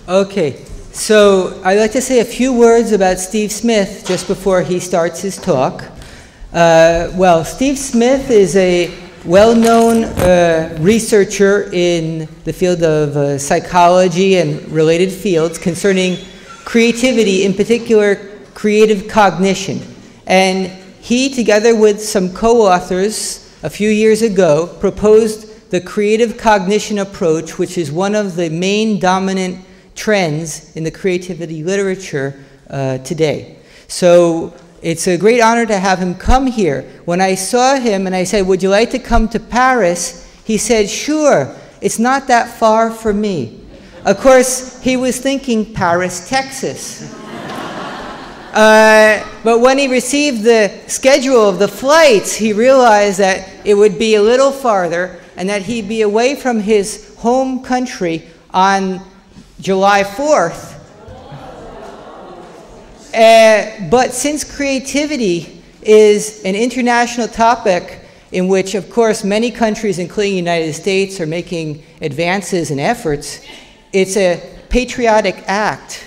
Okay, so I'd like to say a few words about Steve Smith just before he starts his talk. Well, Steve Smith is a well-known researcher in the field of psychology and related fields concerning creativity, in particular creative cognition. And he, together with some co-authors a few years ago, proposed the creative cognition approach, which is one of the main dominant trends in the creativity literature today. So it's a great honor to have him come here. When I saw him and I said, "Would you like to come to Paris?" he said, "Sure, it's not that far for me." Of course, he was thinking Paris, Texas. But when he received the schedule of the flights, he realized that it would be a little farther and that he'd be away from his home country on July 4th. But since creativity is an international topic in which, of course, many countries, including the United States, are making advances and efforts, it's a patriotic act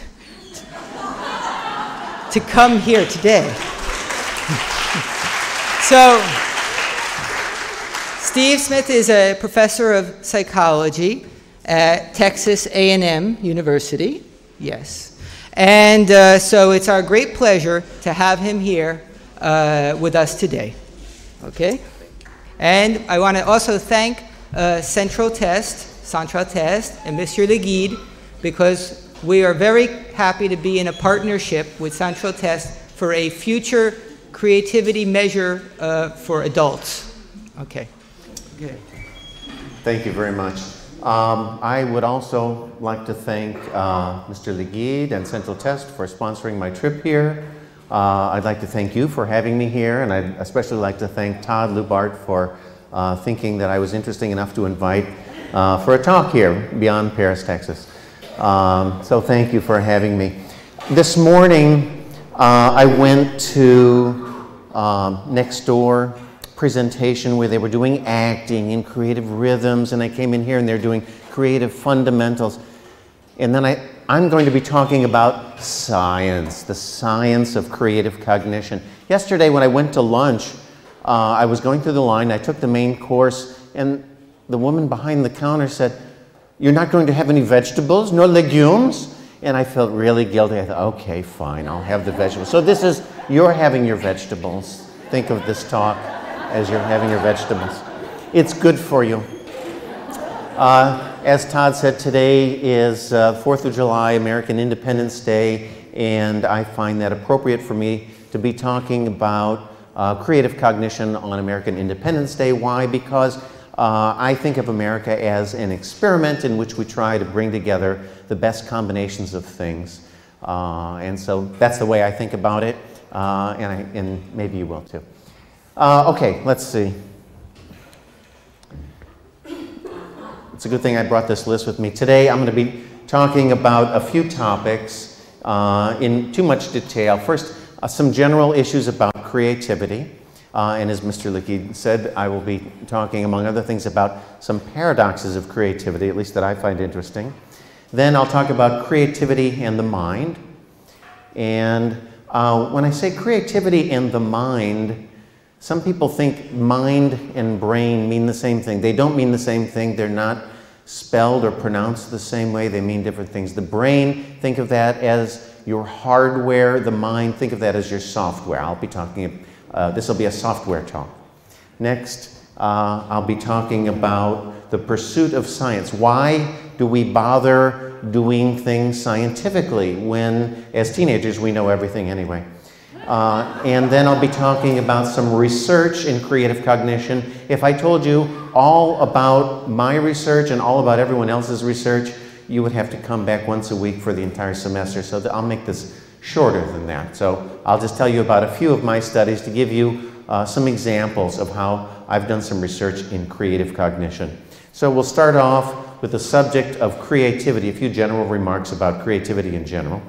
to come here today. So, Steve Smith is a professor of psychology at Texas A&M University, yes. And so it's our great pleasure to have him here with us today, okay? And I want to also thank Central Test, and Monsieur Le Guide, because we are very happy to be in a partnership with Central Test for a future creativity measure for adults. Okay. Good. Thank you very much. I would also like to thank Mr. Le Guide and Central Test for sponsoring my trip here. I'd like to thank you for having me here, and I'd especially like to thank Todd Lubart for thinking that I was interesting enough to invite for a talk here beyond Paris, Texas. So thank you for having me. This morning, I went to next door presentation where they were doing acting and creative rhythms, and I came in here and they're doing creative fundamentals. And then I'm going to be talking about science, the science of creative cognition. Yesterday when I went to lunch, I was going through the line, I took the main course, and the woman behind the counter said, "You're not going to have any vegetables, no legumes?" And I felt really guilty. I thought, okay, fine, I'll have the vegetables. So this is, you're having your vegetables. Think of this talk as you're having your vegetables. It's good for you. As Todd said, today is 4th of July, American Independence Day, and I find that appropriate for me to be talking about creative cognition on American Independence Day. Why? Because I think of America as an experiment in which we try to bring together the best combinations of things. And so that's the way I think about it, and maybe you will too. Okay, let's see. It's a good thing I brought this list with me. Today I'm going to be talking about a few topics in too much detail. First, some general issues about creativity. And as Mr. Le Guide said, I will be talking, among other things, about some paradoxes of creativity, at least that I find interesting. Then I'll talk about creativity and the mind. And when I say creativity and the mind, some people think mind and brain mean the same thing. They don't mean the same thing. They're not spelled or pronounced the same way. They mean different things. The brain, think of that as your hardware. The mind, think of that as your software. I'll be talking, this will be a software talk. Next, I'll be talking about the pursuit of science. Why do we bother doing things scientifically when, as teenagers, we know everything anyway? And then I'll be talking about some research in creative cognition. If I told you all about my research and all about everyone else's research, you would have to come back once a week for the entire semester. So I'll make this shorter than that. So I'll just tell you about a few of my studies to give you some examples of how I've done some research in creative cognition. So we'll start off with the subject of creativity, a few general remarks about creativity in general.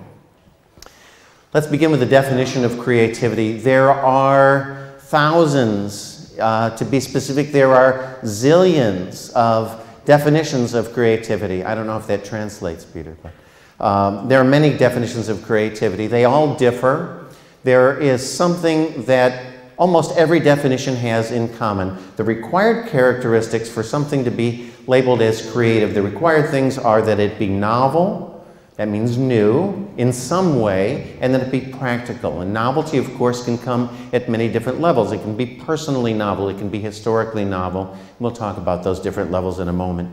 Let's begin with the definition of creativity. There are thousands, to be specific, there are zillions of definitions of creativity. I don't know if that translates, Peter, but There are many definitions of creativity. They all differ. There is something that almost every definition has in common. The required characteristics for something to be labeled as creative, the required things are that it be novel, that means new, in some way, and that it be practical. And novelty, of course, can come at many different levels. It can be personally novel, it can be historically novel. We'll talk about those different levels in a moment.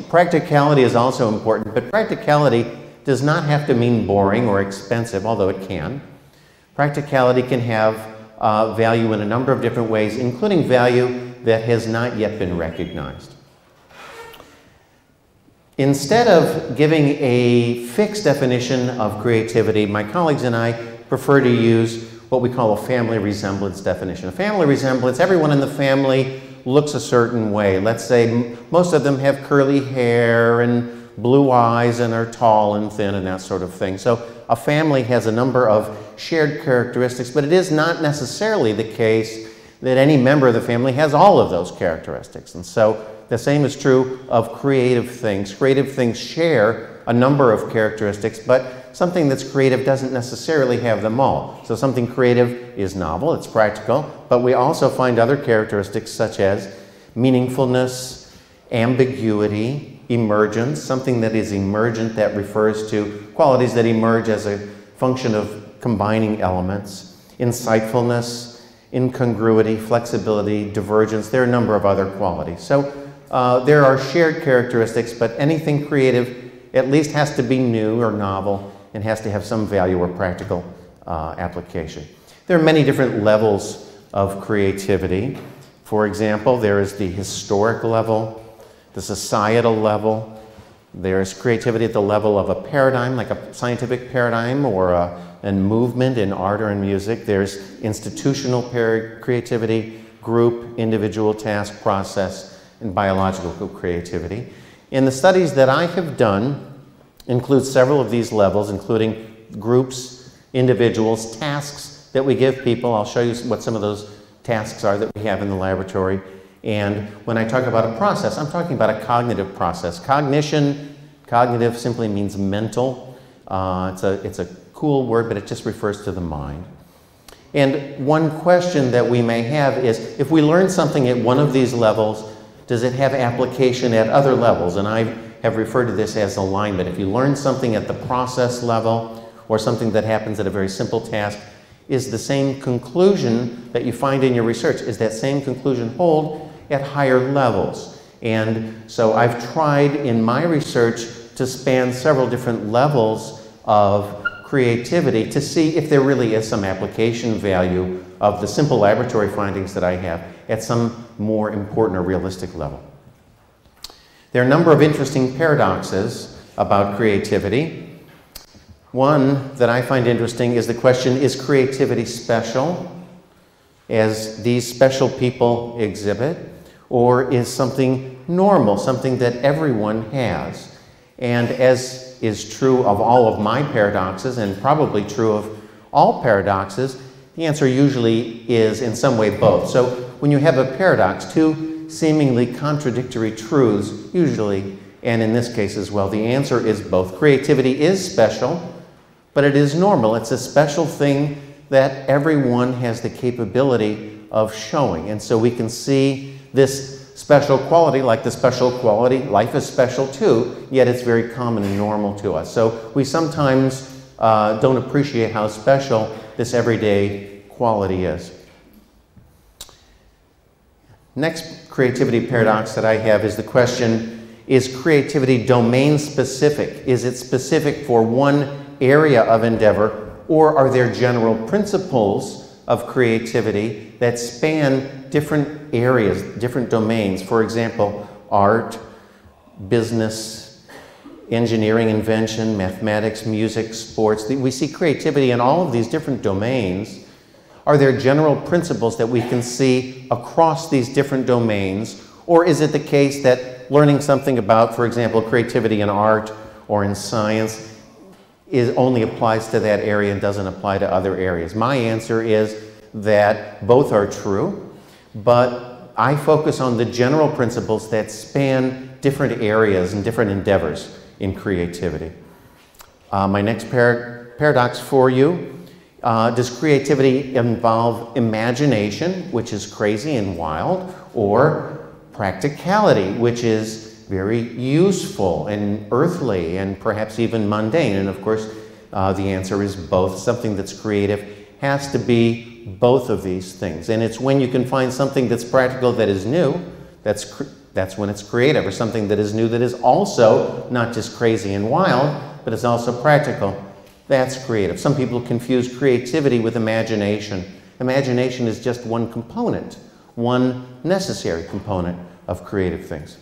Practicality is also important, but practicality does not have to mean boring or expensive, although it can. Practicality can have value in a number of different ways, including value that has not yet been recognized. Instead of giving a fixed definition of creativity, my colleagues and I prefer to use what we call a family resemblance definition. A family resemblance, everyone in the family looks a certain way. Let's say most of them have curly hair and blue eyes and are tall and thin and that sort of thing. So a family has a number of shared characteristics, but it is not necessarily the case that any member of the family has all of those characteristics. And so the same is true of creative things. Creative things share a number of characteristics, but something that's creative doesn't necessarily have them all. So something creative is novel, it's practical, but we also find other characteristics such as meaningfulness, ambiguity, emergence, something that is emergent that refers to qualities that emerge as a function of combining elements, insightfulness, incongruity, flexibility, divergence. There are a number of other qualities. So there are shared characteristics, but anything creative at least has to be new or novel and has to have some value or practical application. There are many different levels of creativity. For example, there is the historic level, the societal level. There's creativity at the level of a paradigm, like a scientific paradigm or a movement in art or in music. There's institutional creativity, group, individual, task, process, and biological creativity. And the studies that I have done include several of these levels, including groups, individuals, tasks that we give people. I'll show you what some of those tasks are that we have in the laboratory. And when I talk about a process, I'm talking about a cognitive process. Cognition, cognitive simply means mental. It's a cool word, but it just refers to the mind. And one question that we may have is, if we learn something at one of these levels, does it have application at other levels? And I have referred to this as alignment. If you learn something at the process level or something that happens at a very simple task, is the same conclusion that you find in your research, is that same conclusion hold at higher levels? And so I've tried in my research to span several different levels of creativity to see if there really is some application value of the simple laboratory findings that I have at some more important or realistic level. There are a number of interesting paradoxes about creativity. One that I find interesting is the question, is creativity special, as these special people exhibit, or is something normal, something that everyone has? And as is true of all of my paradoxes, and probably true of all paradoxes, the answer usually is in some way both. So when you have a paradox, two seemingly contradictory truths, usually, and in this case as well, the answer is both. Creativity is special, but it is normal. It's a special thing that everyone has the capability of showing. And so we can see this special quality, like the special quality, life is special too, yet it's very common and normal to us. So we sometimes don't appreciate how special this everyday quality is. Next creativity paradox that I have is the question, is creativity domain specific? Is it specific for one area of endeavor, or are there general principles of creativity that span different areas, different domains? For example, art, business, engineering, invention, mathematics, music, sports. We see creativity in all of these different domains. Are there general principles that we can see across these different domains? Or is it the case that learning something about, for example, creativity in art or in science only applies to that area and doesn't apply to other areas? My answer is that both are true, but I focus on the general principles that span different areas and different endeavors in creativity. My next paradox for you. Does creativity involve imagination, which is crazy and wild, or practicality, which is very useful and earthly and perhaps even mundane? And of course, the answer is both. Something that's creative has to be both of these things. And it's when you can find something that's practical that is new, that's when it's creative, or something that is new that is also not just crazy and wild, but is also practical. That's creative. Some people confuse creativity with imagination. Imagination is just one component, one necessary component of creative things.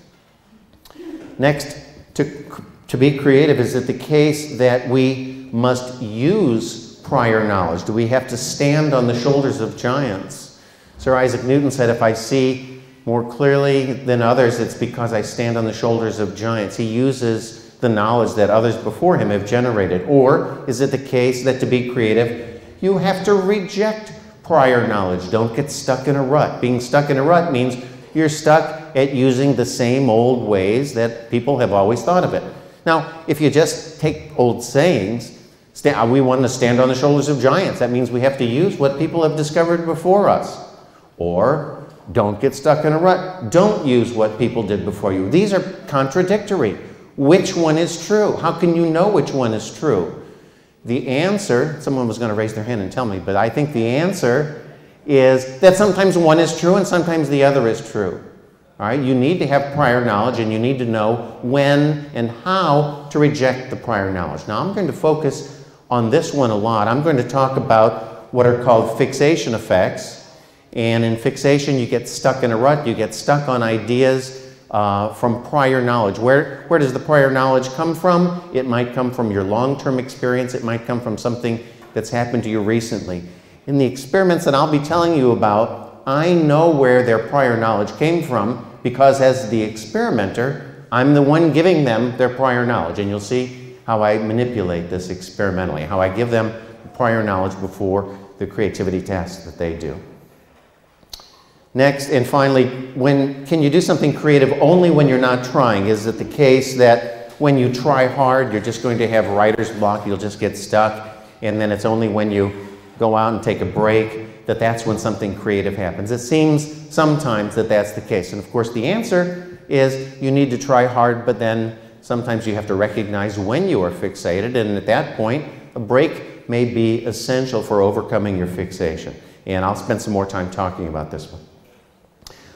Next, to be creative, is it the case that we must use prior knowledge? Do we have to stand on the shoulders of giants? Sir Isaac Newton said, if I see more clearly than others, it's because I stand on the shoulders of giants. He uses the knowledge that others before him have generated. Or is it the case that to be creative, you have to reject prior knowledge? Don't get stuck in a rut. Being stuck in a rut means you're stuck at using the same old ways that people have always thought of it. Now, if you just take old sayings, we want to stand on the shoulders of giants. That means we have to use what people have discovered before us. Or don't get stuck in a rut. Don't use what people did before you. These are contradictory. Which one is true? How can you know which one is true? The answer, someone was going to raise their hand and tell me, but I think the answer is that sometimes one is true and sometimes the other is true. All right? You need to have prior knowledge, and you need to know when and how to reject the prior knowledge. Now, I'm going to focus on this one a lot. I'm going to talk about what are called fixation effects. And in fixation, you get stuck in a rut. You get stuck on ideas from prior knowledge. Where does the prior knowledge come from? It might come from your long-term experience. It might come from something that's happened to you recently. In the experiments that I'll be telling you about, I know where their prior knowledge came from because as the experimenter, I'm the one giving them their prior knowledge. And you'll see how I manipulate this experimentally, how I give them prior knowledge before the creativity task that they do. Next, and finally, can you do something creative only when you're not trying? Is it the case that when you try hard, you're just going to have writer's block, you'll just get stuck, and then it's only when you go out and take a break that's when something creative happens? It seems sometimes that that's the case. And of course, the answer is you need to try hard, but then sometimes you have to recognize when you are fixated, and at that point, a break may be essential for overcoming your fixation. And I'll spend some more time talking about this one.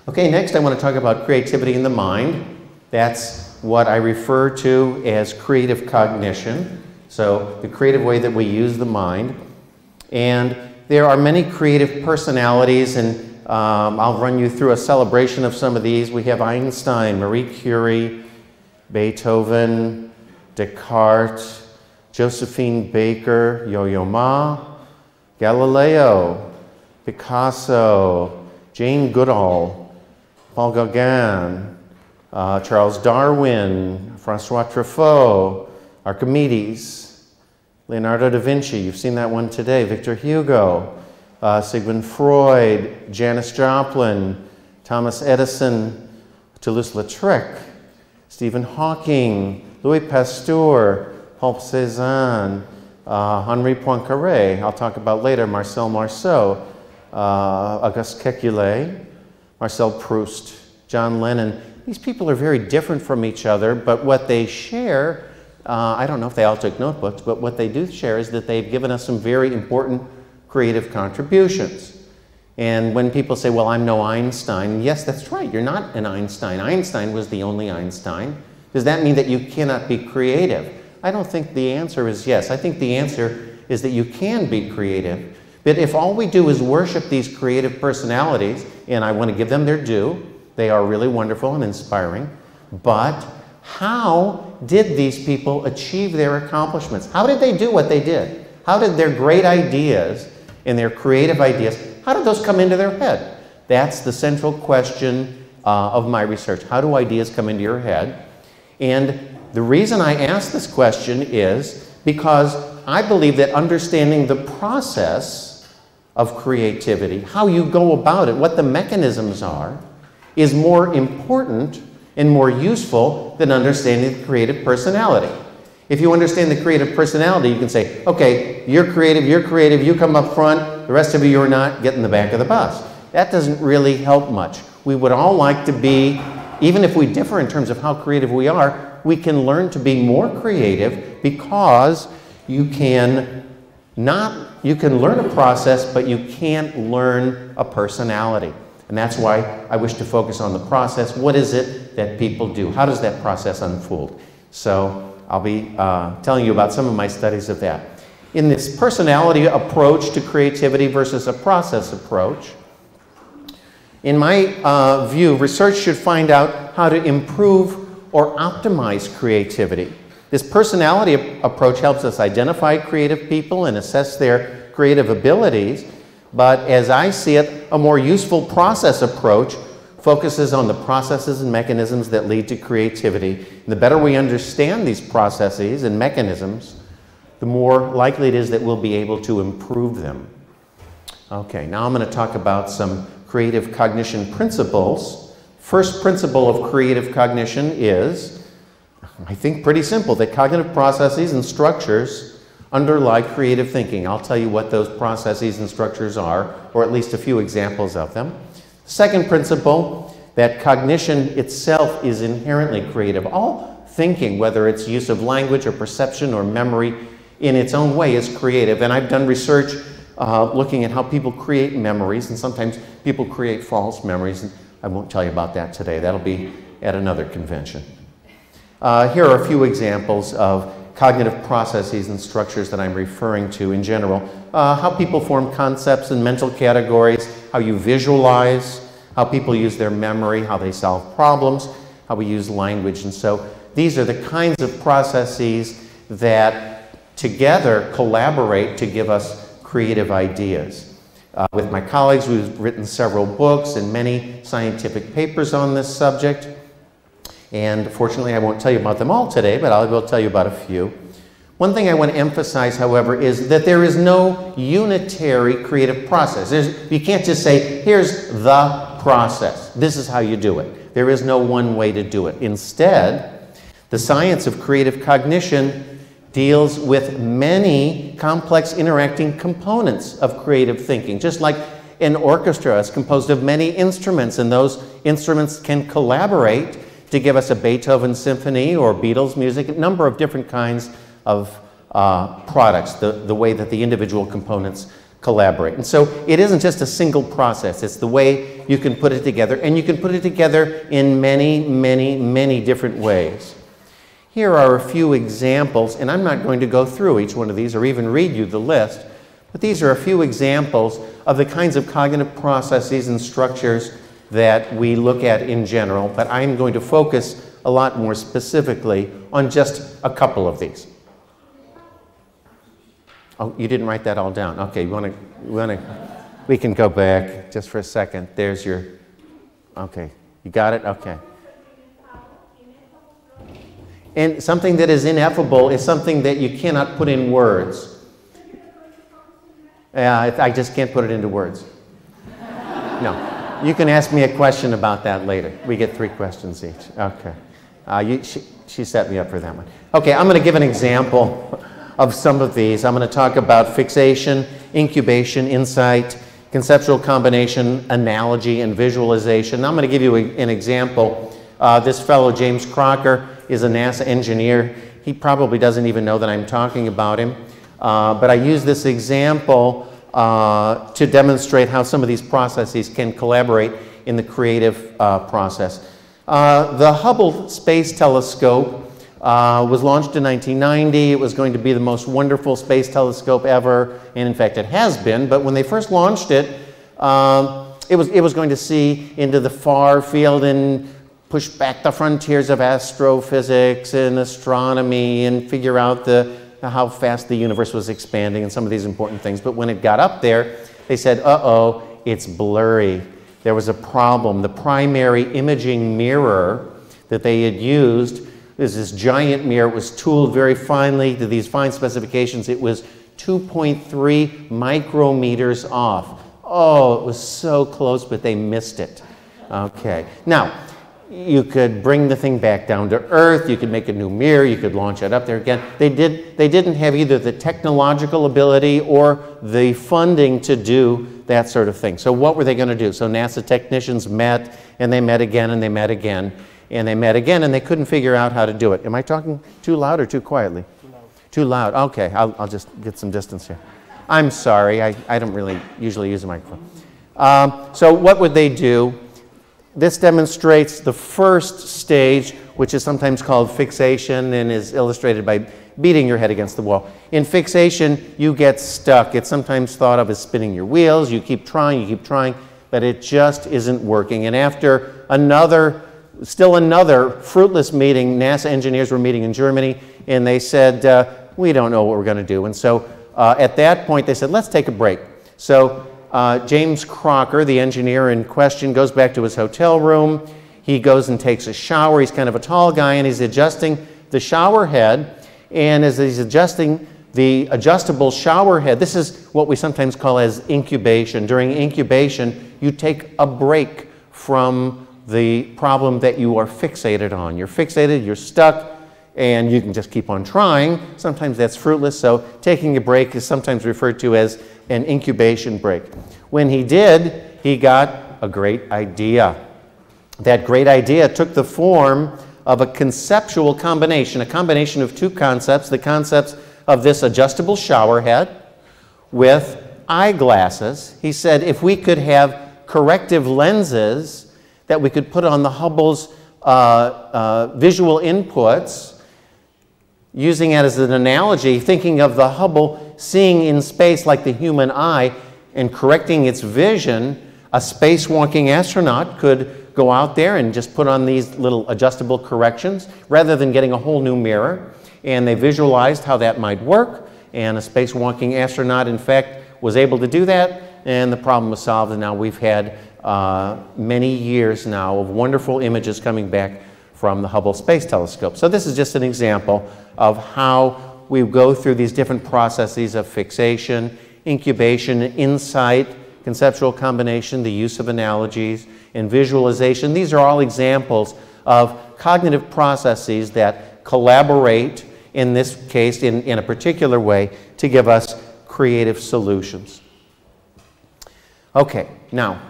Okay, next I want to talk about creativity in the mind. That's what I refer to as creative cognition. So the creative way that we use the mind. And there are many creative personalities, and I'll run you through a celebration of some of these. We have Einstein, Marie Curie, Beethoven, Descartes, Josephine Baker, Yo-Yo Ma, Galileo, Picasso, Jane Goodall, Paul Gauguin, Charles Darwin, Francois Truffaut, Archimedes, Leonardo da Vinci, you've seen that one today, Victor Hugo, Sigmund Freud, Janis Joplin, Thomas Edison, Toulouse-Lautrec, Stephen Hawking, Louis Pasteur, Paul Cézanne, Henri Poincaré, I'll talk about later, Marcel Marceau, Auguste Kekule, Marcel Proust, John Lennon. These people are very different from each other, but what they share, I don't know if they all took notebooks, but what they do share is that they've given us some very important creative contributions. And when people say, well, I'm no Einstein, yes, that's right, you're not an Einstein. Einstein was the only Einstein. Does that mean that you cannot be creative? I don't think the answer is yes. I think the answer is that you can be creative. But if all we do is worship these creative personalities, and I want to give them their due, they are really wonderful and inspiring, but how did these people achieve their accomplishments? How did they do what they did? How did their great ideas and their creative ideas, how did those come into their head? That's the central question of my research. How do ideas come into your head? And the reason I ask this question is because I believe that understanding the process of creativity, how you go about it, what the mechanisms are, is more important and more useful than understanding the creative personality. If you understand the creative personality, you can say, okay, you're creative, you come up front, the rest of you are not, get in the back of the bus. That doesn't really help much. We would all like to be, even if we differ in terms of how creative we are, we can learn to be more creative because you can learn a process, but you can't learn a personality. And that's why I wish to focus on the process. What is it that people do? How does that process unfold? So I'll be telling you about some of my studies of that. In this personality approach to creativity versus a process approach, in my view, research should find out how to improve or optimize creativity. This personality approach helps us identify creative people and assess their creative abilities, but as I see it, a more useful process approach focuses on the processes and mechanisms that lead to creativity. And the better we understand these processes and mechanisms, the more likely it is that we'll be able to improve them. Okay, now I'm going to talk about some creative cognition principles. First principle of creative cognition is, I think, pretty simple, that cognitive processes and structures underlie creative thinking. I'll tell you what those processes and structures are, or at least a few examples of them. Second principle, that cognition itself is inherently creative. All thinking, whether it's use of language or perception or memory, in its own way is creative. And I've done research looking at how people create memories, and sometimes people create false memories. And I won't tell you about that today. That'll be at another convention. Here are a few examples of cognitive processes and structures that I'm referring to in general. How people form concepts and mental categories, how you visualize, how people use their memory, how they solve problems, how we use language. And so these are the kinds of processes that together collaborate to give us creative ideas. With my colleagues, we've written several books and many scientific papers on this subject. And fortunately, I won't tell you about them all today, but I will tell you about a few. One thing I want to emphasize, however, is that there is no unitary creative process. You can't just say, here's the process. This is how you do it. There is no one way to do it. Instead, the science of creative cognition deals with many complex interacting components of creative thinking. Just like an orchestra is composed of many instruments, and those instruments can collaborate to give us a Beethoven symphony or Beatles music, a number of different kinds of products, the way that the individual components collaborate. And so it isn't just a single process, it's the way you can put it together, and you can put it together in many, many, many different ways. Here are a few examples, and I'm not going to go through each one of these or even read you the list, but these are a few examples of the kinds of cognitive processes and structures that we look at in general, but I'm going to focus a lot more specifically on just a couple of these. Oh, you didn't write that all down. Okay, we can go back just for a second. There's your, okay, you got it? Okay. And something that is ineffable is something that you cannot put in words. I just can't put it into words. No. You can ask me a question about that later. We get 3 questions each. Okay. She set me up for that one. Okay, I'm going to give an example of some of these. I'm going to talk about fixation, incubation, insight, conceptual combination, analogy, and visualization. I'm going to give you an example. This fellow, James Crocker, is a NASA engineer. He probably doesn't even know that I'm talking about him. But I use this example to demonstrate how some of these processes can collaborate in the creative process. The Hubble Space Telescope was launched in 1990. It was going to be the most wonderful space telescope ever, and in fact it has been, but when they first launched it, it was going to see into the far field and push back the frontiers of astrophysics and astronomy and figure out how fast the universe was expanding and some of these important things. But when it got up there, they said, uh-oh, it's blurry. There was a problem. The primary imaging mirror that they had used is this giant mirror. It was tooled very finely to these fine specifications. It was 2.3 micrometers off. Oh, it was so close, but they missed it. Okay. Now, you could bring the thing back down to Earth, you could make a new mirror, you could launch it up there again. They didn't have either the technological ability or the funding to do that sort of thing. So what were they going to do? So NASA technicians met, and they met again, and they met again, and they met again, and they couldn't figure out how to do it. Am I talking too loud or too quietly? Too loud. Too loud. Okay, I'll just get some distance here. I'm sorry, I don't really usually use a microphone. So what would they do? This demonstrates the first stage, which is sometimes called fixation and is illustrated by beating your head against the wall. In fixation, you get stuck. It's sometimes thought of as spinning your wheels. You keep trying, but it just isn't working. And after still another fruitless meeting, NASA engineers were meeting in Germany, and they said, we don't know what we're going to do. And so at that point, they said, let's take a break. So James Crocker, the engineer in question, goes back to his hotel room. He goes and takes a shower. He's kind of a tall guy, and he's adjusting the shower head. And as he's adjusting the adjustable shower head, this is what we sometimes call as incubation. During incubation, you take a break from the problem that you are fixated on. You're fixated, you're stuck, and you can just keep on trying. Sometimes that's fruitless, so taking a break is sometimes referred to as an incubation break. When he did, he got a great idea. That great idea took the form of a conceptual combination, a combination of two concepts, the concepts of this adjustable shower head with eyeglasses. He said if we could have corrective lenses that we could put on the Hubble's visual inputs, using it as an analogy, thinking of the Hubble seeing in space like the human eye and correcting its vision, a spacewalking astronaut could go out there and just put on these little adjustable corrections rather than getting a whole new mirror. And they visualized how that might work, and a spacewalking astronaut, in fact, was able to do that, and the problem was solved. And now we've had many years now of wonderful images coming back from the Hubble Space Telescope. So this is just an example of how we go through these different processes of fixation, incubation, insight, conceptual combination, the use of analogies, and visualization. These are all examples of cognitive processes that collaborate, in this case, in a particular way, to give us creative solutions. Okay, now,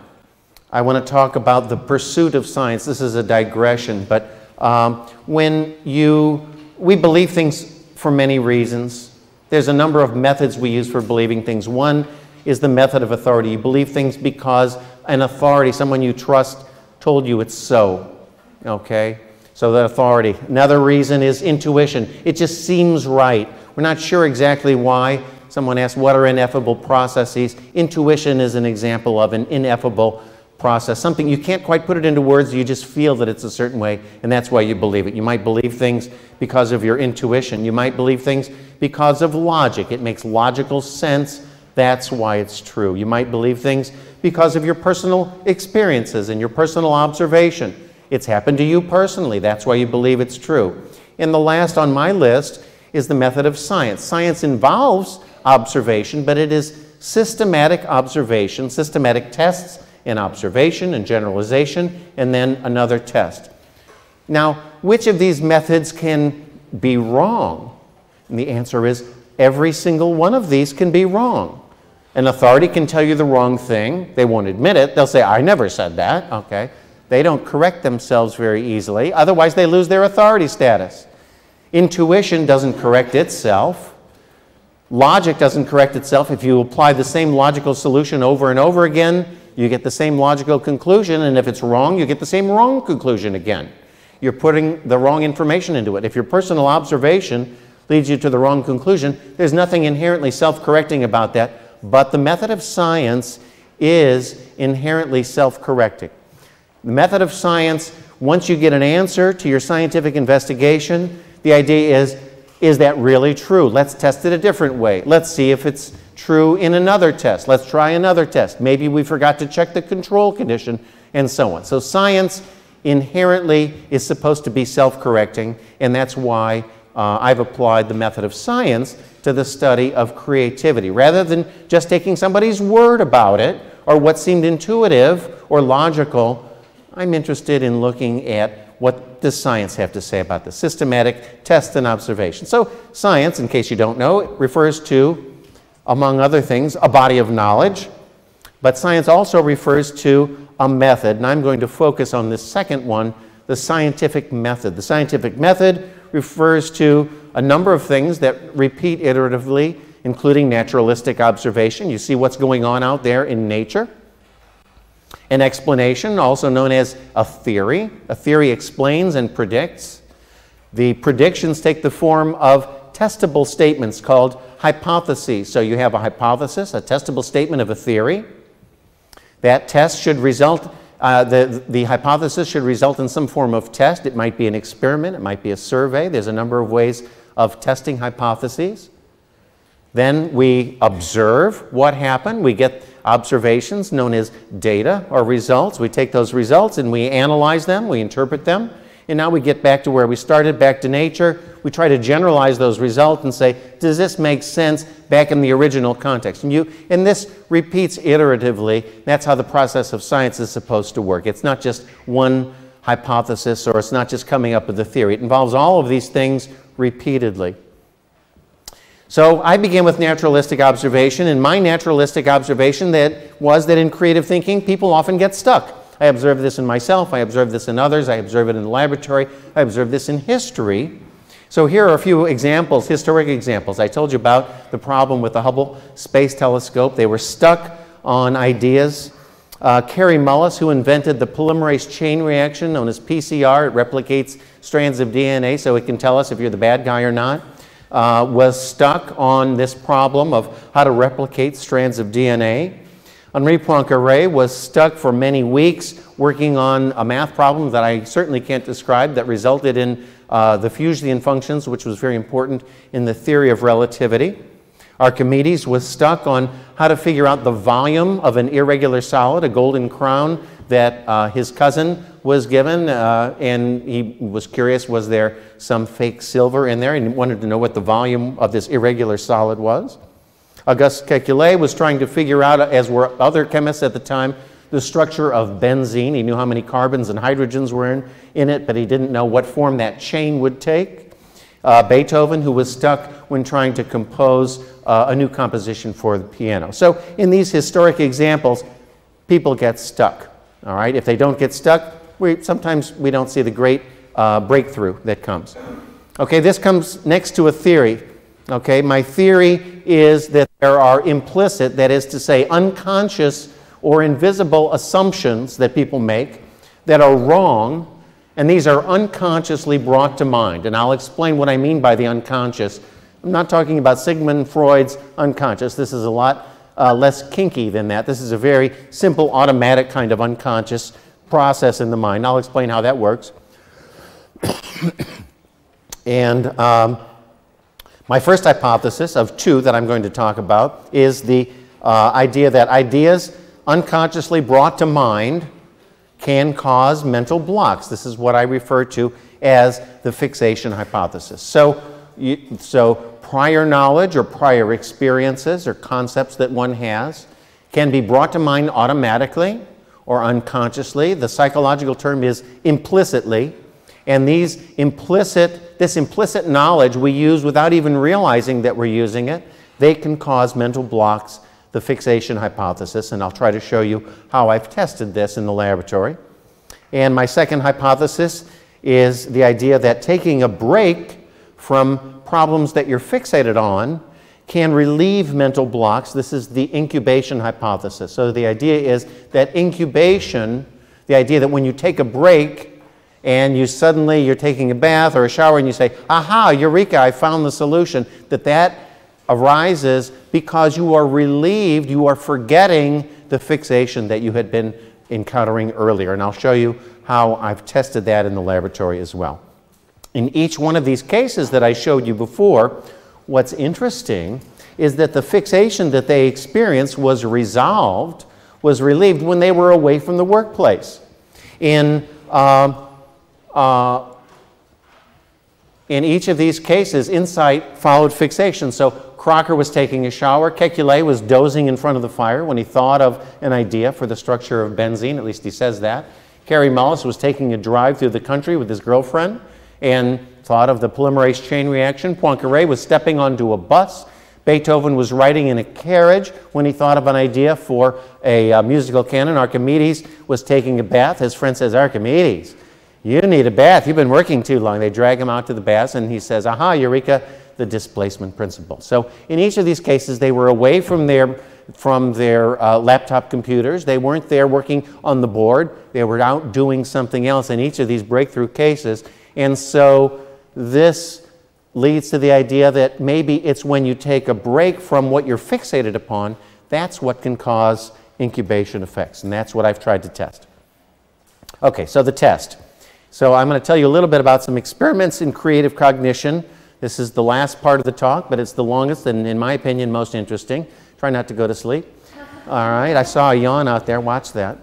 I want to talk about the pursuit of science. This is a digression, but we believe things for many reasons. There's a number of methods we use for believing things. One is the method of authority. You believe things because an authority, someone you trust, told you it's so. Okay? So that authority. Another reason is intuition. It just seems right. We're not sure exactly why. Someone asked, what are ineffable processes? Intuition is an example of an ineffable process. Something you can't quite put it into words, you just feel that it's a certain way, and that's why you believe it. You might believe things because of your intuition. You might believe things because of logic. It makes logical sense. That's why it's true. You might believe things because of your personal experiences and your personal observation. It's happened to you personally. That's why you believe it's true. And the last on my list is the method of science. Science involves observation, but it is systematic observation, systematic tests and observation and generalization, and then another test. Now, which of these methods can be wrong? And the answer is every single one of these can be wrong. An authority can tell you the wrong thing. They won't admit it. They'll say, I never said that. Okay. They don't correct themselves very easily. Otherwise, they lose their authority status. Intuition doesn't correct itself. Logic doesn't correct itself. If you apply the same logical solution over and over again, you get the same logical conclusion, and if it's wrong, you get the same wrong conclusion again. You're putting the wrong information into it. If your personal observation leads you to the wrong conclusion, there's nothing inherently self-correcting about that, but the method of science is inherently self-correcting. The method of science, once you get an answer to your scientific investigation, the idea is that really true? Let's test it a different way. Let's see if it's true in another test. Let's try another test. Maybe we forgot to check the control condition, and so on. So science inherently is supposed to be self-correcting, and that's why I've applied the method of science to the study of creativity. Rather than just taking somebody's word about it, or what seemed intuitive or logical, I'm interested in looking at what does science have to say about this, systematic test and observation. So science, in case you don't know, refers to, among other things, a body of knowledge, but science also refers to a method, and I'm going to focus on this second one, the scientific method. The scientific method refers to a number of things that repeat iteratively, including naturalistic observation. You see what's going on out there in nature. An explanation, also known as a theory. A theory explains and predicts. The predictions take the form of testable statements called hypotheses. So you have a hypothesis, a testable statement of a theory. That test should result, the hypothesis should result in some form of test. It might be an experiment, it might be a survey. There's a number of ways of testing hypotheses. Then we observe what happened. We get observations known as data or results. We take those results and we analyze them, we interpret them, and now we get back to where we started, back to nature. We try to generalize those results and say, does this make sense back in the original context? And this repeats iteratively. That's how the process of science is supposed to work. It's not just one hypothesis, or it's not just coming up with a theory. It involves all of these things repeatedly. So I began with naturalistic observation, and my naturalistic observation was that in creative thinking, people often get stuck. I observe this in myself, I observe this in others, I observe it in the laboratory, I observe this in history. So here are a few examples, historic examples. I told you about the problem with the Hubble Space Telescope. They were stuck on ideas. Kary Mullis, who invented the polymerase chain reaction known as PCR, it replicates strands of DNA so it can tell us if you're the bad guy or not, was stuck on this problem of how to replicate strands of DNA. Henri Poincaré was stuck for many weeks working on a math problem that I certainly can't describe that resulted in the Fuchsian functions, which was very important in the theory of relativity. Archimedes was stuck on how to figure out the volume of an irregular solid, a golden crown that his cousin was given, and he was curious, was there some fake silver in there? And he wanted to know what the volume of this irregular solid was. Auguste Kekule was trying to figure out, as were other chemists at the time, the structure of benzene. He knew how many carbons and hydrogens were in it, but he didn't know what form that chain would take. Beethoven, who was stuck when trying to compose a new composition for the piano. So in these historic examples, people get stuck. All right? If they don't get stuck, sometimes we don't see the great breakthrough that comes. Okay, this comes next to a theory. Okay, my theory is that there are implicit, that is to say, unconscious or invisible assumptions that people make that are wrong, and these are unconsciously brought to mind. And I'll explain what I mean by the unconscious. I'm not talking about Sigmund Freud's unconscious. This is a lot less kinky than that. This is a very simple, automatic kind of unconscious process in the mind. I'll explain how that works. And my first hypothesis of two that I'm going to talk about is the idea that ideas unconsciously brought to mind can cause mental blocks. This is what I refer to as the fixation hypothesis. So prior knowledge or prior experiences or concepts that one has can be brought to mind automatically or unconsciously. The psychological term is implicitly. And this implicit knowledge we use without even realizing that we're using it. They can cause mental blocks, the fixation hypothesis, and I'll try to show you how I've tested this in the laboratory. And my second hypothesis is the idea that taking a break from problems that you're fixated on can relieve mental blocks. This is the incubation hypothesis. So the idea is that incubation, the idea that when you take a break, and you're taking a bath or a shower and you say, aha, eureka, I found the solution, that arises because you are relieved, you are forgetting the fixation that you had been encountering earlier. And I'll show you how I've tested that in the laboratory as well. In each one of these cases that I showed you before, what's interesting is that the fixation that they experienced was relieved when they were away from the workplace. In each of these cases, insight followed fixation. So Crocker was taking a shower. Kekule was dozing in front of the fire when he thought of an idea for the structure of benzene. At least he says that. Carey Mullis was taking a drive through the country with his girlfriend and thought of the polymerase chain reaction. Poincaré was stepping onto a bus. Beethoven was riding in a carriage when he thought of an idea for a musical canon. Archimedes was taking a bath. His friend says, "Archimedes, you need a bath. You've been working too long." They drag him out to the bath, and he says, "Aha, eureka, the displacement principle." So in each of these cases, they were away from their laptop computers. They weren't there working on the board. They were out doing something else in each of these breakthrough cases. And so this leads to the idea that maybe it's when you take a break from what you're fixated upon, that's what can cause incubation effects. And that's what I've tried to test. Okay, so the test. So I'm going to tell you a little bit about some experiments in creative cognition. This is the last part of the talk, but it's the longest and, in my opinion, most interesting. Try not to go to sleep. All right, I saw a yawn out there. Watch that.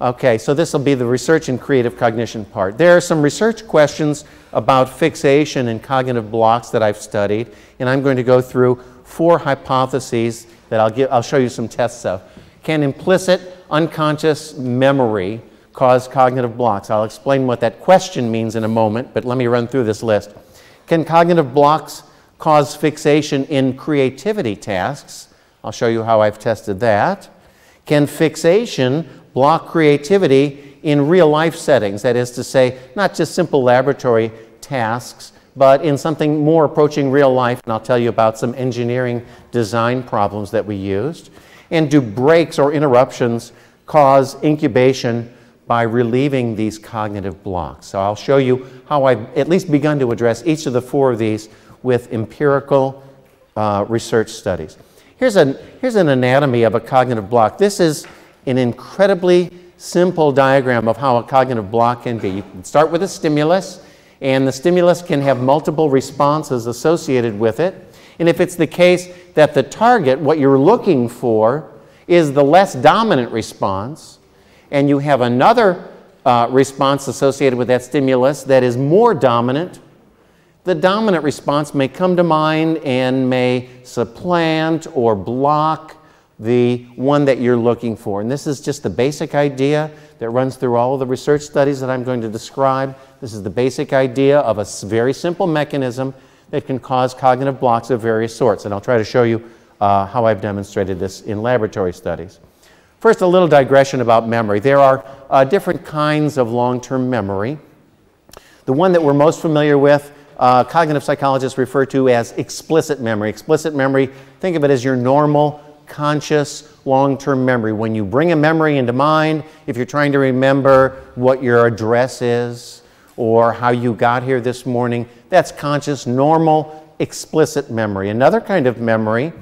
Okay, so this will be the research in creative cognition part. There are some research questions about fixation and cognitive blocks that I've studied, and I'm going to go through 4 hypotheses that I'll show you some tests of. Can implicit unconscious memory cause cognitive blocks? I'll explain what that question means in a moment, but let me run through this list. Can cognitive blocks cause fixation in creativity tasks? I'll show you how I've tested that. Can fixation block creativity in real-life settings? That is to say, not just simple laboratory tasks, but in something more approaching real life, and I'll tell you about some engineering design problems that we used. And do breaks or interruptions cause incubation by relieving these cognitive blocks? So I'll show you how I've at least begun to address each of the 4 of these with empirical research studies. Here's an anatomy of a cognitive block. This is an incredibly simple diagram of how a cognitive block can be. You can start with a stimulus, and the stimulus can have multiple responses associated with it. And if it's the case that the target, what you're looking for, is the less dominant response, and you have another response associated with that stimulus that is more dominant, the dominant response may come to mind and may supplant or block the one that you're looking for. And this is just the basic idea that runs through all of the research studies that I'm going to describe. This is the basic idea of a very simple mechanism that can cause cognitive blocks of various sorts. And I'll try to show you how I've demonstrated this in laboratory studies. First, a little digression about memory. There are different kinds of long-term memory. The one that we're most familiar with, cognitive psychologists refer to as explicit memory. Explicit memory, think of it as your normal, conscious, long-term memory. When you bring a memory into mind, if you're trying to remember what your address is or how you got here this morning, that's conscious, normal, explicit memory. Another kind of memory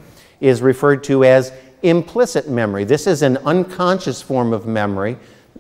is referred to as implicit memory. This is an unconscious form of memory.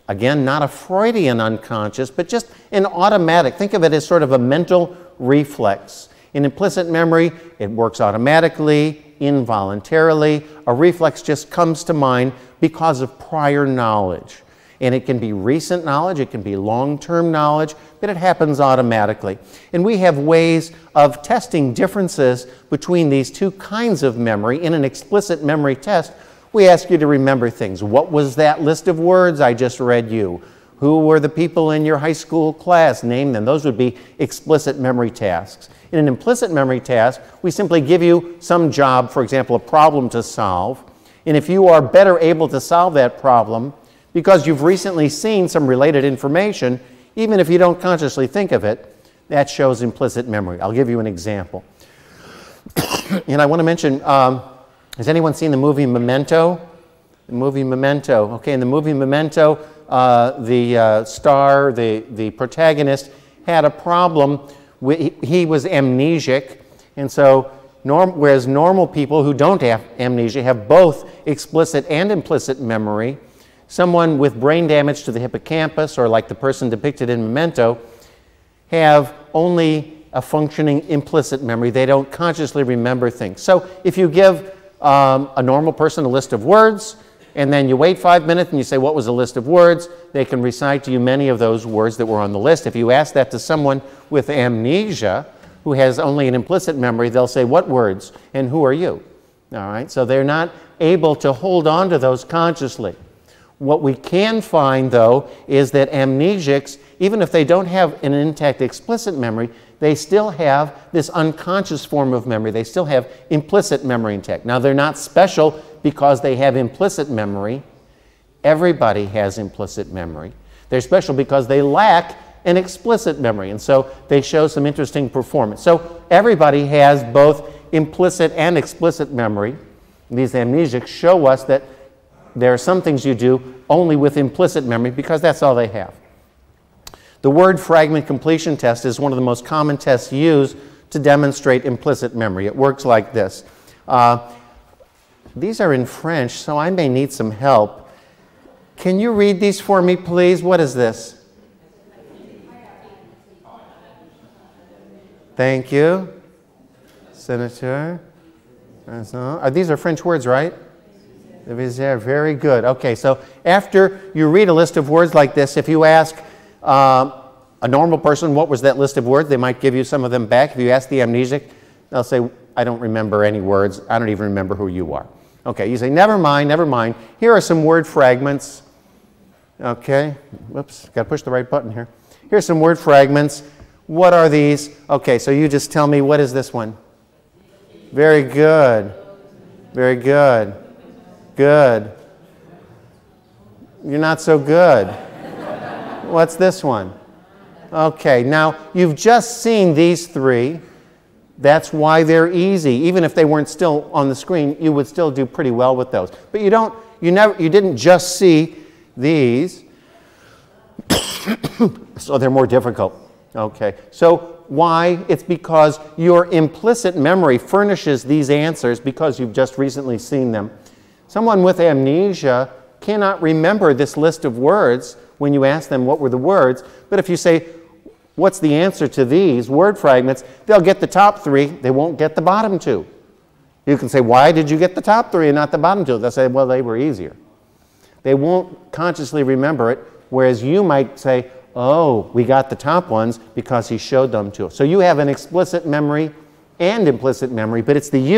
Again, not a Freudian unconscious, but just an automatic. Think of it as sort of a mental reflex. In implicit memory, it works automatically, involuntarily. A reflex just comes to mind because of prior knowledge. And it can be recent knowledge, it can be long-term knowledge, but it happens automatically. And we have ways of testing differences between these 2 kinds of memory. In an explicit memory test, we ask you to remember things. What was that list of words I just read you? Who were the people in your high school class? Name them. Those would be explicit memory tasks. In an implicit memory task, we simply give you some job, for example, a problem to solve. And if you are better able to solve that problem because you've recently seen some related information, even if you don't consciously think of it, that shows implicit memory. I'll give you an example. And I want to mention, has anyone seen the movie Memento? The movie Memento. Okay, in the movie Memento, the star, the protagonist, had a problem. He was amnesic, and so whereas normal people who don't have amnesia have both explicit and implicit memory, someone with brain damage to the hippocampus, or like the person depicted in Memento, have only a functioning implicit memory. They don't consciously remember things. So if you give a normal person a list of words, and then you wait 5 minutes and you say, what was the list of words? They can recite to you many of those words that were on the list. If you ask that to someone with amnesia, who has only an implicit memory, they'll say, what words and who are you? All right, so they're not able to hold on to those consciously. What we can find, though, is that amnesics, even if they don't have an intact explicit memory, they still have this unconscious form of memory. They still have implicit memory intact. Now, they're not special because they have implicit memory. Everybody has implicit memory. They're special because they lack an explicit memory, and so they show some interesting performance. So everybody has both implicit and explicit memory. These amnesics show us that there are some things you do only with implicit memory because that's all they have. The word fragment completion test is one of the most common tests used to demonstrate implicit memory. It works like this. These are in French, so I may need some help. Can you read these for me, please? What is this? Thank you, Senator. These are French words, right? Very good. Okay, so after you read a list of words like this, if you ask a normal person what was that list of words, they might give you some of them back. If you ask the amnesic, they'll say, I don't remember any words. I don't even remember who you are. Okay, you say, never mind, never mind. Here are some word fragments. Okay, whoops, got to push the right button here. Here's some word fragments. What are these? Okay, so you just tell me, what is this one? Very good. Very good. Good. You're not so good. What's this one? Okay, now you've just seen these three. That's why they're easy. Even if they weren't still on the screen, you would still do pretty well with those. But you didn't just see these, so they're more difficult. Okay, so why? It's because your implicit memory furnishes these answers because you've just recently seen them. Someone with amnesia cannot remember this list of words when you ask them what were the words, but if you say, what's the answer to these word fragments, they'll get the top three, they won't get the bottom two. You can say, why did you get the top three and not the bottom two? They'll say, well, they were easier. They won't consciously remember it, whereas you might say, oh, we got the top ones because he showed them to us. So you have an explicit memory and implicit memory, but it's the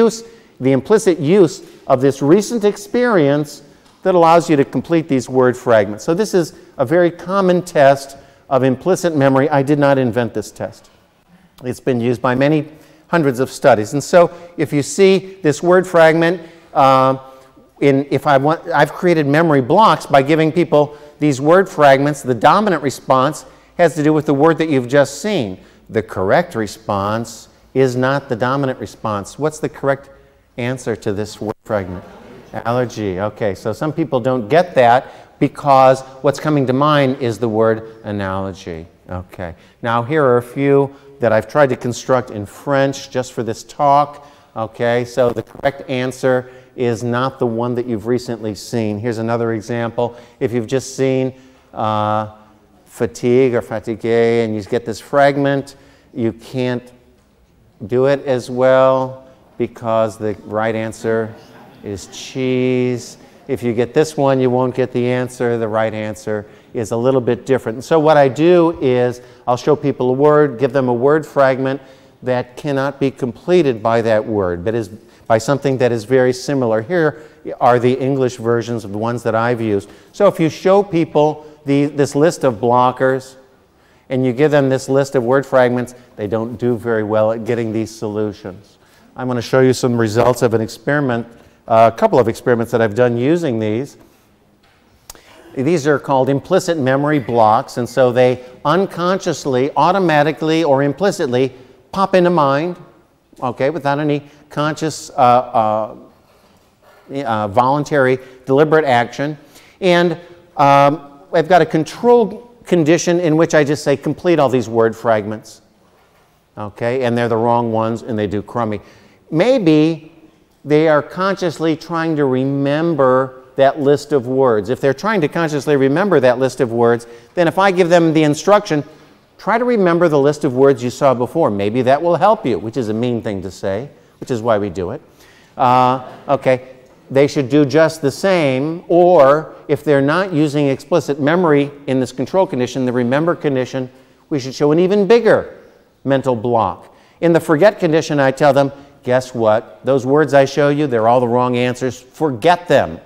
implicit use of this recent experience that allows you to complete these word fragments. So this is a very common test of implicit memory. I did not invent this test. It's been used by many hundreds of studies. And so if you see this word fragment, I've created memory blocks by giving people these word fragments. The dominant response has to do with the word that you've just seen. The correct response is not the dominant response. What's the correct answer to this word fragment? Allergy. Okay, so some people don't get that because what's coming to mind is the word analogy. Okay, now here are a few that I've tried to construct in French just for this talk. Okay, so the correct answer is not the one that you've recently seen. Here's another example. If you've just seen fatigue or fatigué and you get this fragment, you can't do it as well because the right answer is cheese. If you get this one, you won't get the answer. The right answer is a little bit different. And so what I do is I'll show people a word, give them a word fragment that cannot be completed by that word, but is by something that is very similar. Here are the English versions of the ones that I've used. So if you show people this list of blockers and you give them this list of word fragments, they don't do very well at getting these solutions. I'm going to show you some results of an experiment, a couple of experiments that I've done using these. These are called implicit memory blocks, and so they unconsciously, automatically, or implicitly pop into mind, okay, without any conscious, voluntary, deliberate action. And I've got a control condition in which I just say complete all these word fragments, okay, and they're the wrong ones and they do crummy. Maybe they are consciously trying to remember that list of words. If they're trying to consciously remember that list of words, then if I give them the instruction, try to remember the list of words you saw before. Maybe that will help you, which is a mean thing to say, which is why we do it. Okay, they should do just the same, or if they're not using explicit memory in this control condition, the remember condition, we should show an even bigger mental block. In the forget condition, I tell them, guess what? Those words I show you, they're all the wrong answers. Forget them.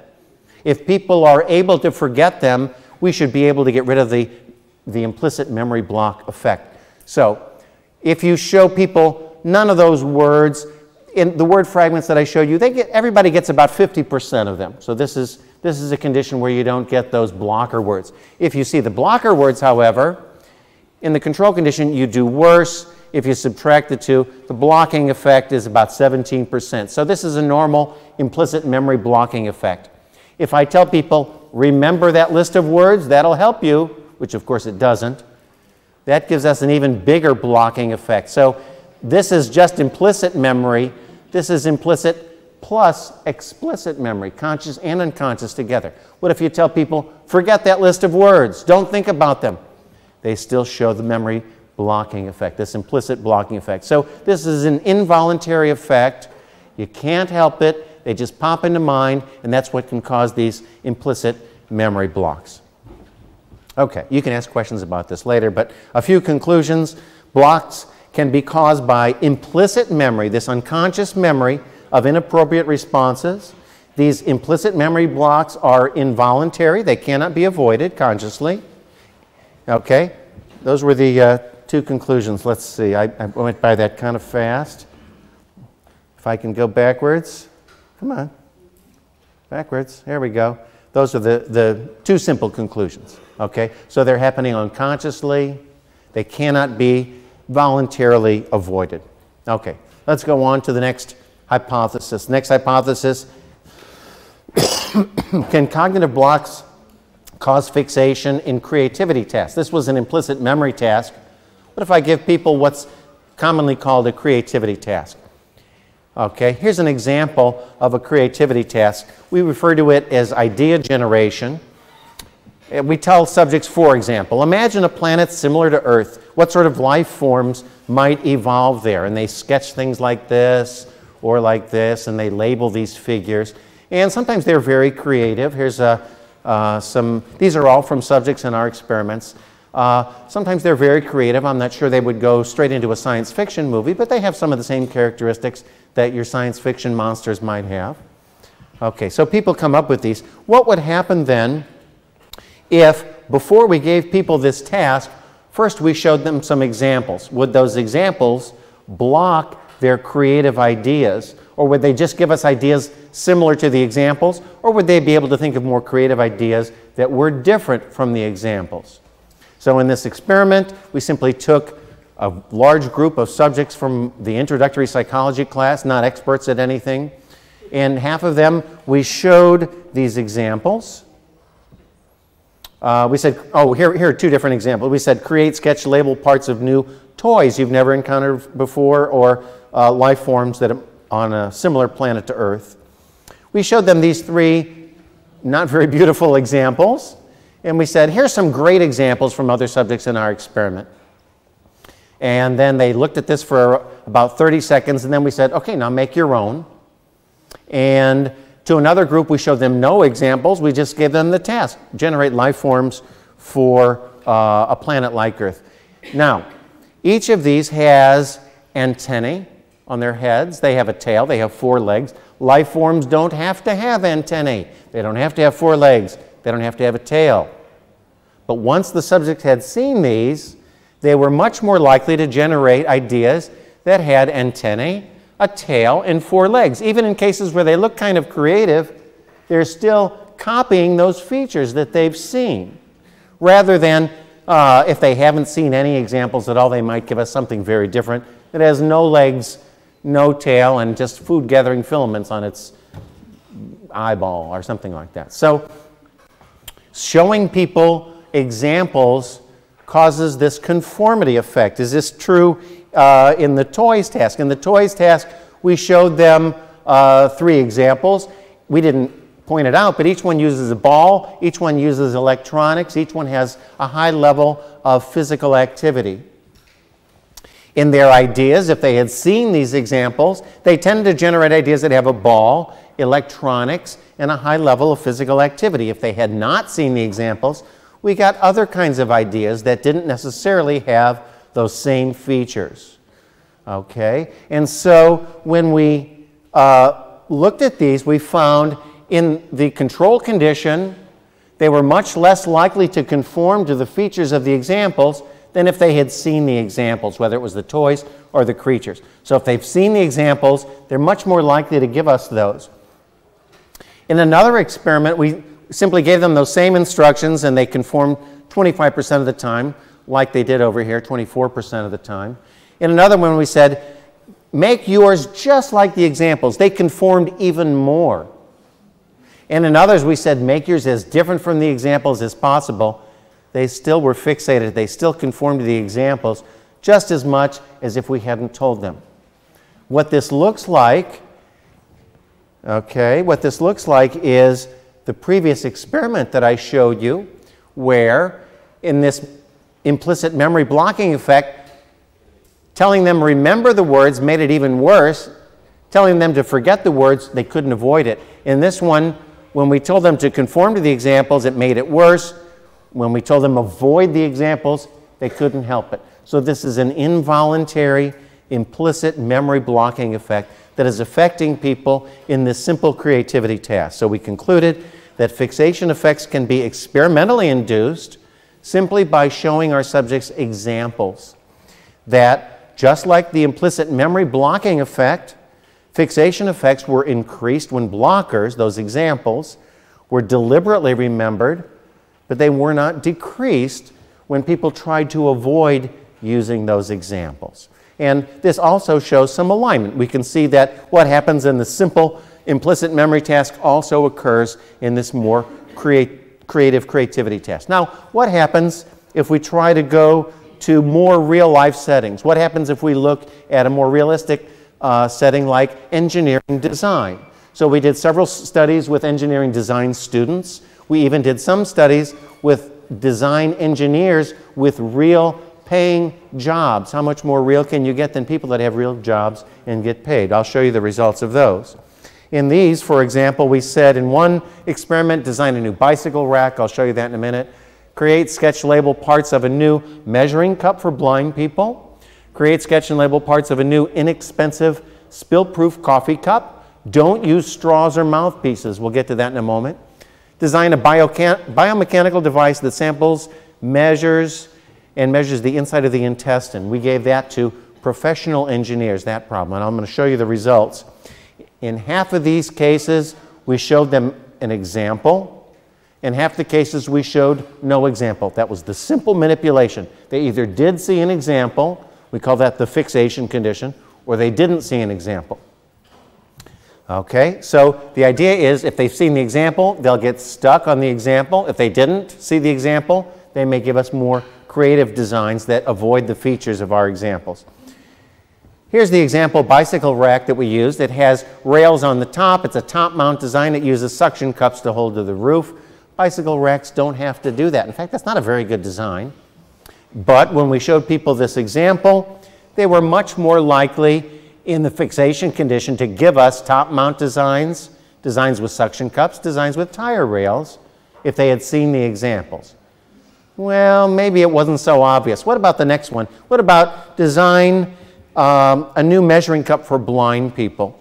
If people are able to forget them, we should be able to get rid of the implicit memory block effect. So if you show people none of those words, in the word fragments that I showed you, everybody gets about 50% of them. So this is a condition where you don't get those blocker words. If you see the blocker words, however, in the control condition, you do worse. If you subtract the two, the blocking effect is about 17%. So this is a normal implicit memory blocking effect. If I tell people, remember that list of words, that'll help you, which of course it doesn't, that gives us an even bigger blocking effect. So this is just implicit memory. This is implicit plus explicit memory, conscious and unconscious together. What if you tell people, forget that list of words, don't think about them? They still show the memory blocking effect, this implicit blocking effect. So this is an involuntary effect. You can't help it. They just pop into mind, and that's what can cause these implicit memory blocks. Okay, you can ask questions about this later, but a few conclusions. Blocks can be caused by implicit memory, this unconscious memory of inappropriate responses. These implicit memory blocks are involuntary. They cannot be avoided consciously. Okay, those were the two conclusions. Let's see, I went by that kind of fast. If I can go backwards. Come on. Backwards. There we go. Those are the two simple conclusions. Okay? So they're happening unconsciously. They cannot be voluntarily avoided. Okay. Let's go on to the next hypothesis. Next hypothesis. Can cognitive blocks cause fixation in creativity tasks? This was an implicit memory task. What if I give people what's commonly called a creativity task? Okay, here's an example of a creativity task. We refer to it as idea generation. We tell subjects, for example, imagine a planet similar to Earth. What sort of life forms might evolve there? And they sketch things like this or like this, and they label these figures. And sometimes they're very creative. Here's these are all from subjects in our experiments. Sometimes they're very creative. I'm not sure they would go straight into a science fiction movie, but they have some of the same characteristics that your science fiction monsters might have. Okay, so people come up with these. What would happen then if, before we gave people this task, first we showed them some examples? Would those examples block their creative ideas? Or would they just give us ideas similar to the examples? Or would they be able to think of more creative ideas that were different from the examples? So in this experiment, we simply took a large group of subjects from the introductory psychology class, not experts at anything, and half of them we showed these examples. We said, oh, here are two different examples. We said, create, sketch, label parts of new toys you've never encountered before, or life forms that are on a similar planet to Earth. We showed them these three not very beautiful examples, and we said, here's some great examples from other subjects in our experiment. And then they looked at this for about 30 seconds, and then we said, okay, now make your own. And to another group, we showed them no examples. We just gave them the task, generate life forms for a planet like Earth. Now, each of these has antennae on their heads. They have a tail. They have 4 legs. Life forms don't have to have antennae. They don't have to have 4 legs. They don't have to have a tail. But once the subject had seen these, they were much more likely to generate ideas that had antennae, a tail, and 4 legs. Even in cases where they look kind of creative, they're still copying those features that they've seen. Rather than, if they haven't seen any examples at all, they might give us something very different that has no legs, no tail, and just food-gathering filaments on its eyeball or something like that. So showing people examples causes this conformity effect. Is this true in the toys task? In the toys task, we showed them 3 examples. We didn't point it out, but each one uses a ball, each one uses electronics, each one has a high level of physical activity. In their ideas, if they had seen these examples, they tend to generate ideas that have a ball, electronics, and a high level of physical activity. If they had not seen the examples, we got other kinds of ideas that didn't necessarily have those same features. Okay? And so when we looked at these, we found in the control condition, they were much less likely to conform to the features of the examples than if they had seen the examples, whether it was the toys or the creatures. So if they've seen the examples, they're much more likely to give us those. In another experiment, we simply gave them those same instructions and they conformed 25% of the time, like they did over here, 24% of the time. In another one, we said, make yours just like the examples. They conformed even more. And in others, we said, make yours as different from the examples as possible. They still were fixated. They still conformed to the examples just as much as if we hadn't told them. What this looks like, what this looks like is the previous experiment that I showed you, where in this implicit memory blocking effect, telling them remember the words made it even worse. Telling them to forget the words, they couldn't avoid it. In this one, when we told them to conform to the examples, it made it worse. When we told them avoid the examples, they couldn't help it. So this is an involuntary, implicit memory blocking effect that is affecting people in this simple creativity task. So we concluded that fixation effects can be experimentally induced simply by showing our subjects examples. That just like the implicit memory blocking effect, fixation effects were increased when blockers, those examples, were deliberately remembered, but they were not decreased when people tried to avoid using those examples. And this also shows some alignment. We can see that what happens in the simple implicit memory task also occurs in this more creative creativity task. Now, what happens if we try to go to more real-life settings? What happens if we look at a more realistic setting like engineering design? So we did several studies with engineering design students. We even did some studies with design engineers with real paying jobs. How much more real can you get than people that have real jobs and get paid? I'll show you the results of those. In these, for example, we said in one experiment, design a new bicycle rack. I'll show you that in a minute. Create, sketch, label parts of a new measuring cup for blind people. Create, sketch, and label parts of a new inexpensive spill-proof coffee cup. Don't use straws or mouthpieces. We'll get to that in a moment. Design a biomechanical device that samples, measures the inside of the intestine. We gave that to professional engineers, that problem, and I'm going to show you the results. In half of these cases, we showed them an example. In half the cases, we showed no example. That was the simple manipulation. They either did see an example, we call that the fixation condition, or they didn't see an example. Okay, so the idea is if they've seen the example, they'll get stuck on the example. If they didn't see the example, they may give us more creative designs that avoid the features of our examples. Here's the example bicycle rack that we used. It has rails on the top. It's a top mount design. It uses suction cups to hold to the roof. Bicycle racks don't have to do that. In fact, that's not a very good design. But when we showed people this example, they were much more likely in the fixation condition to give us top mount designs, designs with suction cups, designs with tire rails, if they had seen the examples. Well, maybe it wasn't so obvious. What about the next one? What about design a new measuring cup for blind people?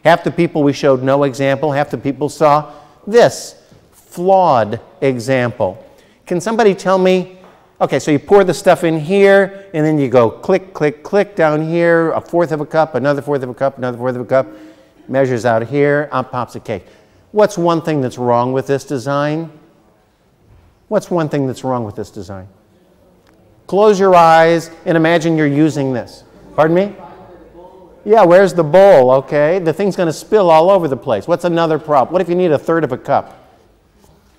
Half the people we showed no example, half the people saw this flawed example. Can somebody tell me, okay, so you pour the stuff in here, and then you go click, click, click down here, a fourth of a cup, another fourth of a cup, another fourth of a cup, measures out here, out pops a cake. What's one thing that's wrong with this design? What's one thing that's wrong with this design? Close your eyes and imagine you're using this. Pardon me? Yeah, where's the bowl? Okay, the thing's going to spill all over the place. What's another problem? What if you need a third of a cup?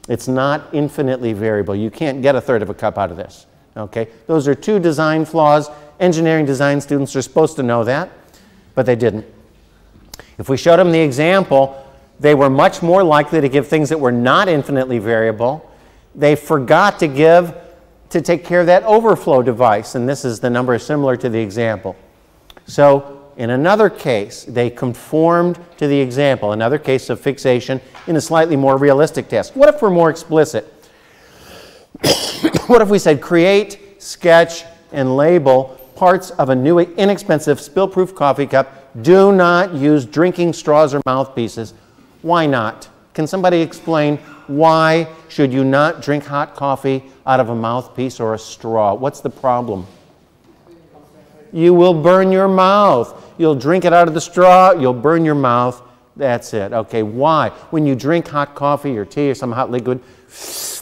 It's not infinitely variable. You can't get a third of a cup out of this. Okay, those are two design flaws. Engineering design students are supposed to know that, but they didn't. If we showed them the example, they were much more likely to give things that were not infinitely variable. They forgot to take care of that overflow device, and this is the number similar to the example. So in another case, they conformed to the example, another case of fixation in a slightly more realistic task. What if we're more explicit? What if we said create, sketch, and label parts of a new inexpensive spill-proof coffee cup. Do not use drinking straws or mouthpieces. Why not? Can somebody explain why should you not drink hot coffee out of a mouthpiece or a straw? What's the problem? You will burn your mouth. You'll drink it out of the straw, you'll burn your mouth. That's it. Okay, why? When you drink hot coffee or tea or some hot liquid,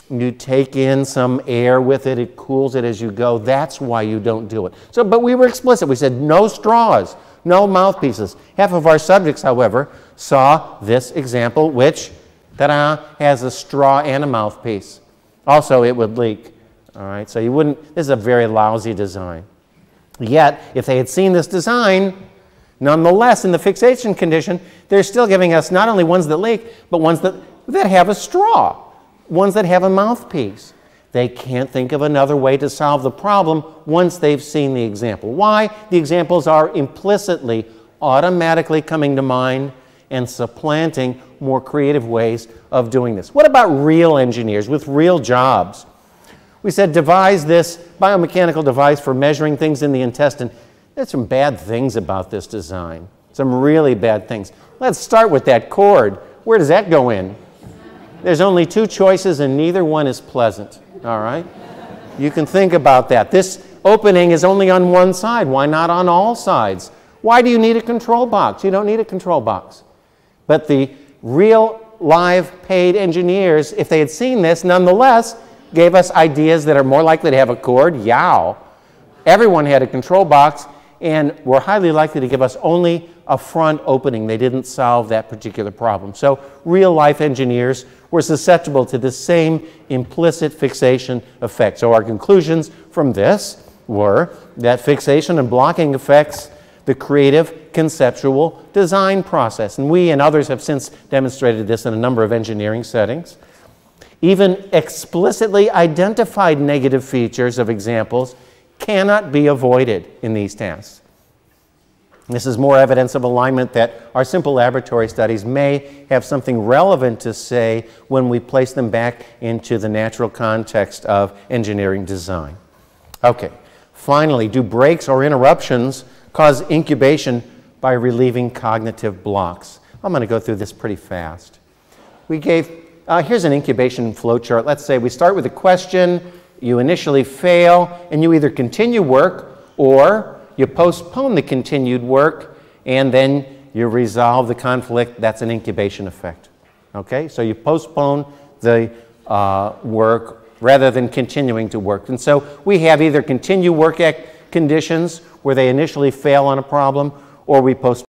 you take in some air with it, it cools it as you go. That's why you don't do it. So, but we were explicit. We said no straws, no mouthpieces. Half of our subjects, however, saw this example, which, ta-da, has a straw and a mouthpiece. Also, it would leak. All right, so you wouldn't, this is a very lousy design. Yet, if they had seen this design, nonetheless, in the fixation condition, they're still giving us not only ones that leak, but ones that have a straw, ones that have a mouthpiece. They can't think of another way to solve the problem once they've seen the example. Why? The examples are implicitly, automatically coming to mind and supplanting more creative ways of doing this. What about real engineers with real jobs? We said devise this biomechanical device for measuring things in the intestine. There's some bad things about this design, some really bad things. Let's start with that cord. Where does that go in? There's only two choices and neither one is pleasant, all right? You can think about that. This opening is only on one side. Why not on all sides? Why do you need a control box? You don't need a control box. But the real, live, paid engineers, if they had seen this, nonetheless, gave us ideas that are more likely to have a cord. Yow! Everyone had a control box and were highly likely to give us only a front opening. They didn't solve that particular problem. So real-life engineers were susceptible to the same implicit fixation effect. So our conclusions from this were that fixation and blocking affects the creative conceptual design process. And we and others have since demonstrated this in a number of engineering settings. Even explicitly identified negative features of examples cannot be avoided in these tasks. This is more evidence of alignment that our simple laboratory studies may have something relevant to say when we place them back into the natural context of engineering design. Okay, finally, do breaks or interruptions cause incubation by relieving cognitive blocks? I'm going to go through this pretty fast. Here's an incubation flowchart. Let's say we start with a question, you initially fail, and you either continue work or you postpone the continued work, and then you resolve the conflict. That's an incubation effect. Okay, so you postpone the work rather than continuing to work. And so we have either continue work conditions where they initially fail on a problem, or we postpone